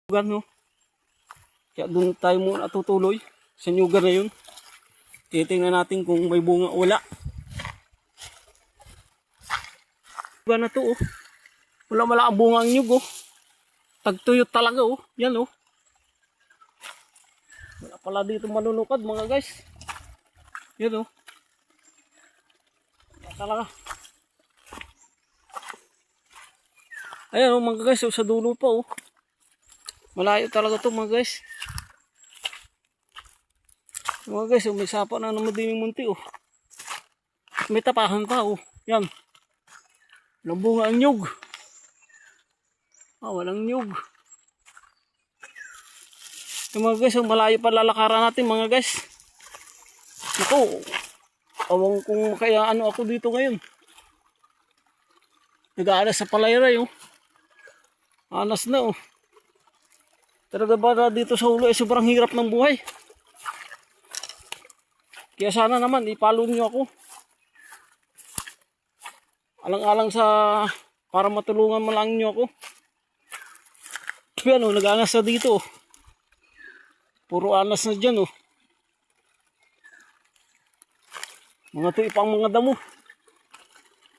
No? Kaya doon tayo muna tutuloy sa nyugan na yun. Titingnan natin kung may bunga o wala. Nyugan na to oh. Wala ang bunga ang nyug oh. Tagtuyot talaga oh. Yan oh. Wala pala dito manunukad mga guys. Yan oh. Wala talaga. Ayan oh mga guys oh, sa dulo pa oh. Malayo talaga to mga guys. Mga guys, oh, may sapa na naman din yung munti oh. May tapahan pa oh. Yan. Walang bunga ang nyug. Walang nyug. Yung mga guys, oh, malayo pa lalakaran natin mga guys. Naku, awang kung kaya ano ako dito ngayon. Nag-aalas sa palayray oh. Anas na oh. Talaga ba dito sa ulo ay sobrang hirap ng buhay. Kaya sana naman ipalo nyo ako. Alang-alang sa para matulungan mo lang nyo ako. Yan o, nag-anas na dito. Puro anas na dyan o. Mga to ipang mga damo.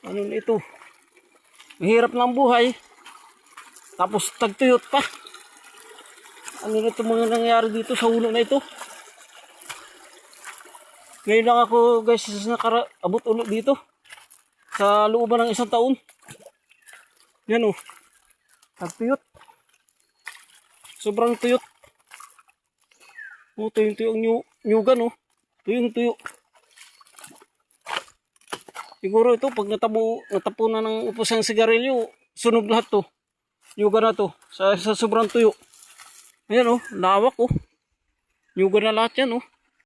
Ano na ito? Mahirap na ang buhay. Tapos tagtuyot pa. Ano na ito mga nangyayari dito sa ulo na ito? Ngayon lang ako guys abot ulo dito. Sa looban ng isang taon. Yan o. Tagtuyot. Sobrang tuyot. O, tuyong-tuyong nyugan o. Tuyong-tuyo. Siguro ito pag natapo na ng upos ng sigarilyo, sunog lahat to. Nyugan na to. Sa sobrang tuyo. Ayan oh, lawak oh. Nyugan na lahat yan oh.